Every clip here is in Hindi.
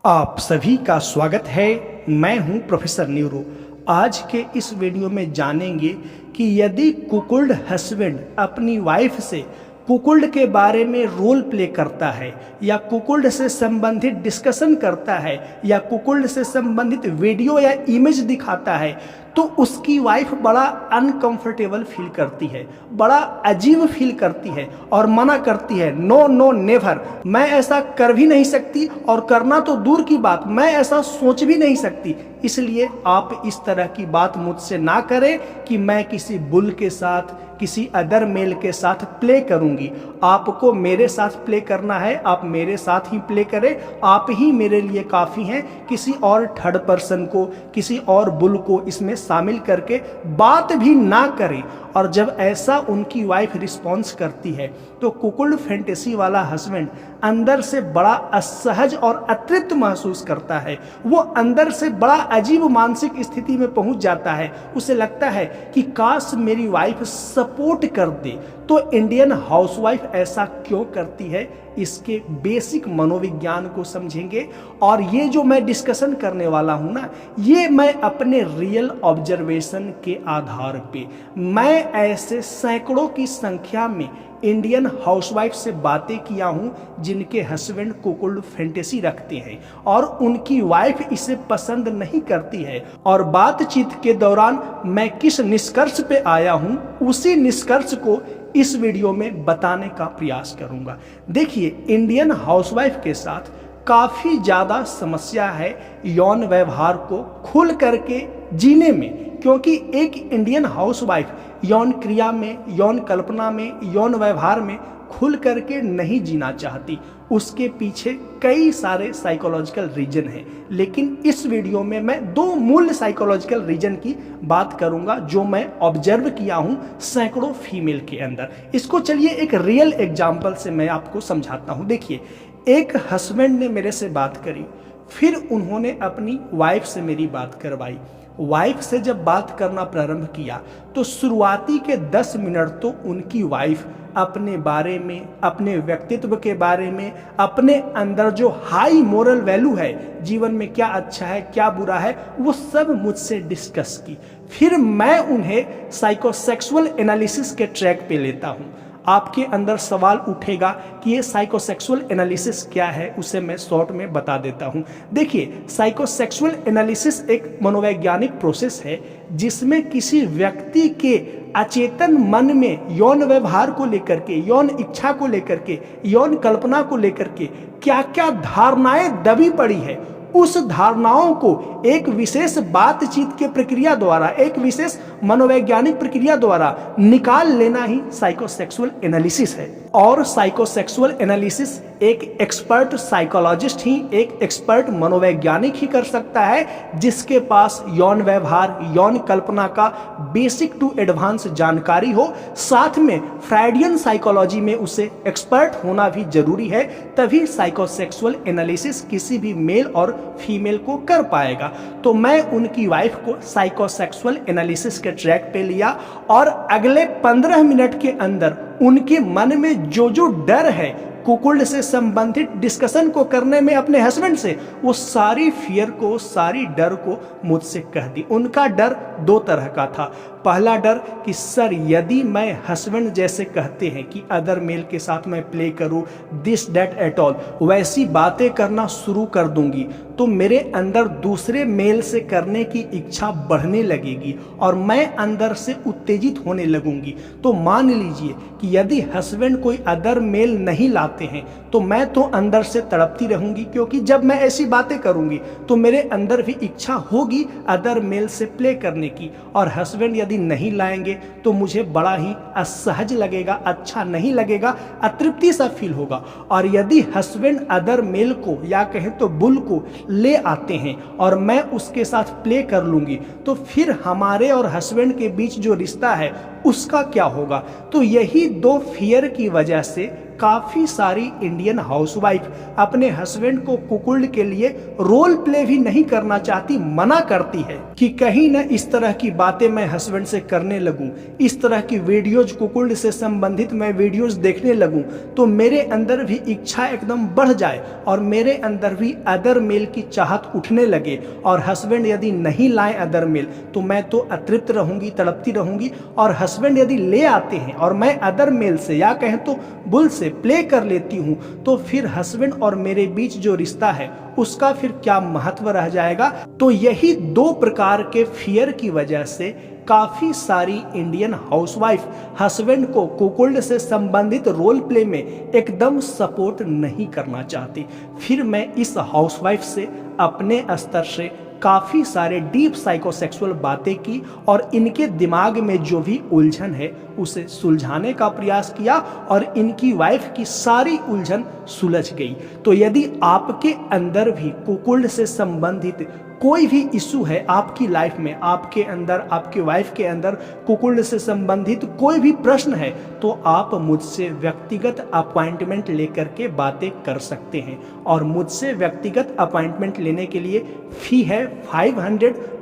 आप सभी का स्वागत है। मैं हूं प्रोफेसर न्यूरो। आज के इस वीडियो में जानेंगे कि यदि कुकुल्ड हस्बैंड अपनी वाइफ से कुकुल्ड के बारे में रोल प्ले करता है या कुकुल्ड से संबंधित डिस्कशन करता है या कुकुल्ड से संबंधित वीडियो या इमेज दिखाता है तो उसकी वाइफ बड़ा अनकंफर्टेबल फील करती है, बड़ा अजीब फील करती है और मना करती है, नो नो नेवर, मैं ऐसा कर भी नहीं सकती और करना तो दूर की बात, मैं ऐसा सोच भी नहीं सकती। इसलिए आप इस तरह की बात मुझसे ना करें कि मैं किसी बुल के साथ किसी अदर मेल के साथ प्ले करूंगी। आपको मेरे साथ प्ले करना है, आप मेरे साथ ही प्ले करें, आप ही मेरे लिए काफ़ी हैं। किसी और थर्ड पर्सन को, किसी और बुल को इसमें शामिल करके बात भी ना करें। और जब ऐसा उनकी वाइफ रिस्पॉन्स करती है तो कुकुल्ड फैंटेसी वाला हस्बैंड अंदर से बड़ा असहज और अतृप्त महसूस करता है। वो अंदर से बड़ा अजीब मानसिक स्थिति में पहुंच जाता है। उसे लगता है कि काश मेरी वाइफ सपोर्ट कर दे। तो इंडियन हाउसवाइफ ऐसा क्यों करती है, इसके बेसिक मनोविज्ञान को समझेंगे। और ये जो मैं डिस्कशन करने वाला हूं ना, ये मैं अपने रियल ऑब्जर्वेशन के आधार पे, मैं ऐसे सैकड़ों की संख्या में इंडियन हाउसवाइफ से बातें किया हूं जिनके हस्बैंड कुकुल्ड फैंटेसी रखते हैं और उनकी वाइफ इसे पसंद नहीं करती है। और बातचीत के दौरान मैं किस निष्कर्ष पे आया हूं, उसी निष्कर्ष को इस वीडियो में बताने का प्रयास करूंगा। देखिए, इंडियन हाउसवाइफ के साथ काफ़ी ज़्यादा समस्या है यौन व्यवहार को खुल करके जीने में, क्योंकि एक इंडियन हाउसवाइफ यौन क्रिया में, यौन कल्पना में, यौन व्यवहार में खुल करके नहीं जीना चाहती। उसके पीछे कई सारे साइकोलॉजिकल रीजन हैं, लेकिन इस वीडियो में मैं दो मूल साइकोलॉजिकल रीजन की बात करूंगा जो मैं ऑब्जर्व किया हूं सैकड़ों फीमेल के अंदर। इसको चलिए एक रियल एग्जाम्पल से मैं आपको समझाता हूं। देखिए, एक हस्बैंड ने मेरे से बात करी, फिर उन्होंने अपनी वाइफ से मेरी बात करवाई। वाइफ से जब बात करना प्रारंभ किया तो शुरुआती के 10 मिनट तो उनकी वाइफ अपने बारे में, अपने व्यक्तित्व के बारे में, अपने अंदर जो हाई मोरल वैल्यू है, जीवन में क्या अच्छा है क्या बुरा है, वो सब मुझसे डिस्कस की। फिर मैं उन्हें साइकोसेक्सुअल एनालिसिस के ट्रैक पे लेता हूँ। आपके अंदर सवाल उठेगा कि ये साइकोसेक्सुअल एनालिसिस क्या है, उसे मैं शॉर्ट में बता देता हूं। देखिए, साइकोसेक्सुअल एनालिसिस एक मनोवैज्ञानिक प्रोसेस है जिसमें किसी व्यक्ति के अचेतन मन में यौन व्यवहार को लेकर के, यौन इच्छा को लेकर के, यौन कल्पना को लेकर के क्या क्या धारणाएं दबी पड़ी है, उस धारणाओं को एक विशेष बातचीत के प्रक्रिया द्वारा, एक विशेष मनोवैज्ञानिक प्रक्रिया द्वारा निकाल लेना ही साइकोसेक्सुअल एनालिसिस है। और साइकोसेक्सुअल एनालिसिस एक एक्सपर्ट साइकोलॉजिस्ट ही, एक एक्सपर्ट मनोवैज्ञानिक ही कर सकता है, जिसके पास यौन व्यवहार, यौन कल्पना का बेसिक टू एडवांस जानकारी हो। साथ में फ्राइडियन साइकोलॉजी में उसे एक्सपर्ट होना भी जरूरी है, तभी साइकोसेक्सुअल एनालिसिस किसी भी मेल और फीमेल को कर पाएगा। तो मैं उनकी वाइफ को साइकोसेक्सुअल एनालिसिस के ट्रैक पे लिया और अगले 15 मिनट के अंदर उनके मन में जो जो डर है कुकुल्ड से संबंधित डिस्कशन को करने में अपने हस्बैंड से, वो सारी फियर को, सारी डर को मुझसे कह दी। उनका डर दो तरह का था। पहला डर कि सर, यदि मैं हस्बैंड जैसे कहते हैं कि अदर मेल के साथ मैं प्ले करूं, दिस दैट एट ऑल, वैसी बातें करना शुरू कर दूंगी तो मेरे अंदर दूसरे मेल से करने की इच्छा बढ़ने लगेगी और मैं अंदर से उत्तेजित होने लगूंगी। तो मान लीजिए कि यदि हस्बैंड कोई अदर मेल नहीं लाते हैं तो मैं तो अंदर से तड़पती रहूंगी, क्योंकि जब मैं ऐसी बातें करूंगी तो मेरे अंदर भी इच्छा होगी अदर मेल से प्ले करने की, और हस्बैंड यदि नहीं लाएंगे तो मुझे बड़ा ही असहज लगेगा, अच्छा नहीं लगेगा, अतृप्ति सा फील होगा। और यदि हस्बैंड अदर मेल को या कहें तो बुल को ले आते हैं और मैं उसके साथ प्ले कर लूंगी तो फिर हमारे और हस्बैंड के बीच जो रिश्ता है उसका क्या होगा। तो यही दो फियर की वजह से काफ़ी सारी इंडियन हाउसवाइफ अपने हस्बैंड को कुकुल्ड के लिए रोल प्ले भी नहीं करना चाहती, मना करती है कि कहीं ना इस तरह की बातें मैं हस्बैंड से करने लगूं, इस तरह की वीडियोज कुकुल्ड से संबंधित मैं वीडियोज देखने लगूं तो मेरे अंदर भी इच्छा एकदम बढ़ जाए और मेरे अंदर भी अदर मेल की चाहत उठने लगे, और हस्बैंड यदि नहीं लाए अदर मेल तो मैं तो अतृप्त रहूंगी, तड़पती रहूंगी। और हस्बैंड यदि ले आते हैं और मैं अदर मेल से या कहें तो बुल से प्ले कर लेती हूं, तो फिर हस्बैंड और मेरे बीच जो रिश्ता है उसका फिर क्या महत्व रह जाएगा। तो यही दो प्रकार के फियर की वजह से काफी सारी इंडियन हाउसवाइफ हस्बैंड को कुकुल्ड से संबंधित रोल प्ले में एकदम सपोर्ट नहीं करना चाहती। फिर मैं इस हाउसवाइफ से अपने स्तर से काफ़ी सारे डीप साइकोसेक्सुअल बातें की और इनके दिमाग में जो भी उलझन है उसे सुलझाने का प्रयास किया और इनकी वाइफ की सारी उलझन सुलझ गई। तो यदि आपके अंदर भी कुकुल्ड से संबंधित कोई भी इशू है आपकी लाइफ में, आपके अंदर, आपके वाइफ के अंदर कुकुल्ड से संबंधित कोई भी प्रश्न है, तो आप मुझसे व्यक्तिगत अपॉइंटमेंट लेकर के बातें कर सकते हैं। और मुझसे व्यक्तिगत अपॉइंटमेंट लेने के लिए फी है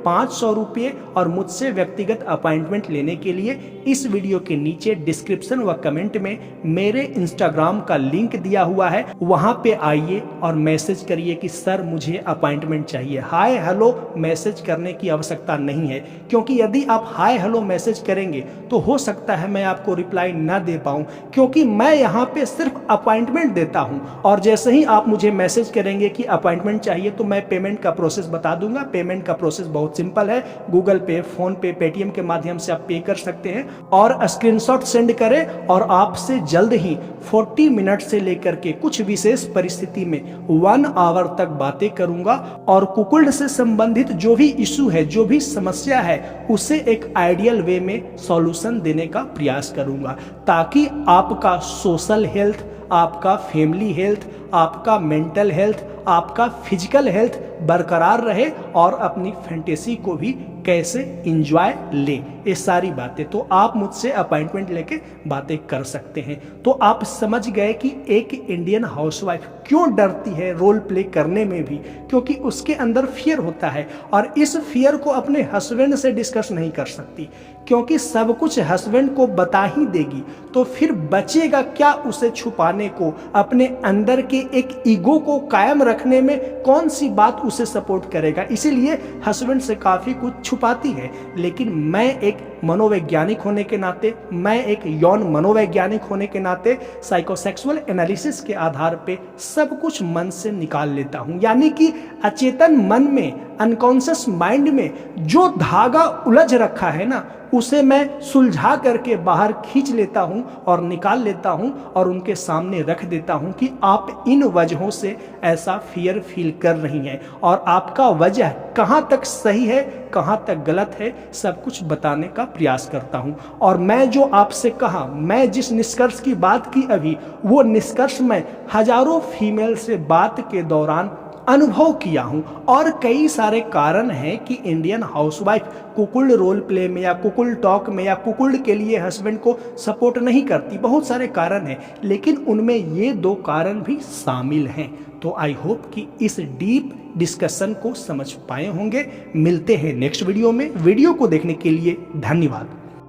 500 रुपये, और मुझसे व्यक्तिगत अपॉइंटमेंट लेने के लिए इस वीडियो के नीचे डिस्क्रिप्शन व कमेंट में मेरे इंस्टाग्राम का लिंक दिया हुआ है, वहां पे आइए और मैसेज करिए कि सर मुझे अपॉइंटमेंट चाहिए। हाय हेलो मैसेज करने की आवश्यकता नहीं है, क्योंकि यदि आप हाय हेलो मैसेज करेंगे तो हो सकता है मैं आपको रिप्लाई ना दे पाऊं, क्योंकि मैं यहाँ पे सिर्फ अपॉइंटमेंट देता हूं। और जैसे ही आप मुझे मैसेज करेंगे कि अपॉइंटमेंट चाहिए तो मैं पेमेंट का प्रोसेस बता दूंगा। पेमेंट का प्रोसेस बहुत सिंपल है, गूगल पे, फोन पे, पेटीएम के माध्यम से आप पे कर सकते हैं और स्क्रीनशॉट सेंड करें और आपसे जल्द ही 40 मिनट से लेकर के कुछ विशेष परिस्थिति में 1 आवर तक बातें करूंगा और कुकुल्ड से संबंधित जो भी इशू है, जो भी समस्या है, उसे एक आइडियल वे में सॉल्यूशन देने का प्रयास करूंगा, ताकि आपका सोशल हेल्थ, आपका फैमिली हेल्थ, आपका मेंटल हेल्थ, आपका फिजिकल हेल्थ बरकरार रहे और अपनी फैंटेसी को भी कैसे एंजॉय ले, ये सारी बातें तो आप मुझसे अपॉइंटमेंट लेके बातें कर सकते हैं। तो आप समझ गए कि एक इंडियन हाउसवाइफ क्यों डरती है रोल प्ले करने में भी, क्योंकि उसके अंदर फियर होता है और इस फियर को अपने हस्बैंड से डिस्कस नहीं कर सकती, क्योंकि सब कुछ हस्बैंड को बता ही देगी तो फिर बचेगा क्या उसे छुपाने को। अपने अंदर के एक ईगो को कायम रखने में कौन सी बात उसे सपोर्ट करेगा, इसीलिए हस्बैंड से काफी कुछ छुपाती है। लेकिन मैं एक मनोवैज्ञानिक होने के नाते, मैं एक यौन मनोवैज्ञानिक होने के नाते साइकोसेक्सुअल एनालिसिस के आधार पे सब कुछ मन से निकाल लेता हूं, यानी कि अचेतन मन में, अनकॉन्शियस माइंड में जो धागा उलझ रखा है ना, उसे मैं सुलझा करके बाहर खींच लेता हूं और निकाल लेता हूं और उनके सामने रख देता हूं कि आप इन वजहों से ऐसा फियर फील कर रही हैं और आपका वजह कहां तक सही है, कहां तक गलत है, सब कुछ बताने का प्रयास करता हूं। और मैं जो आपसे कहा, मैं जिस निष्कर्ष की बात की अभी, वो निष्कर्ष मैं हजारों फीमेल से बात के दौरान अनुभव किया हूं। और कई सारे कारण हैं कि इंडियन हाउसवाइफ कुकुल्ड रोल प्ले में या कुकुल्ड टॉक में या कुकुल्ड के लिए हस्बैंड को सपोर्ट नहीं करती। बहुत सारे कारण हैं, लेकिन उनमें ये 2 कारण भी शामिल हैं। तो आई होप कि इस डीप डिस्कशन को समझ पाए होंगे। मिलते हैं नेक्स्ट वीडियो में। वीडियो को देखने के लिए धन्यवाद।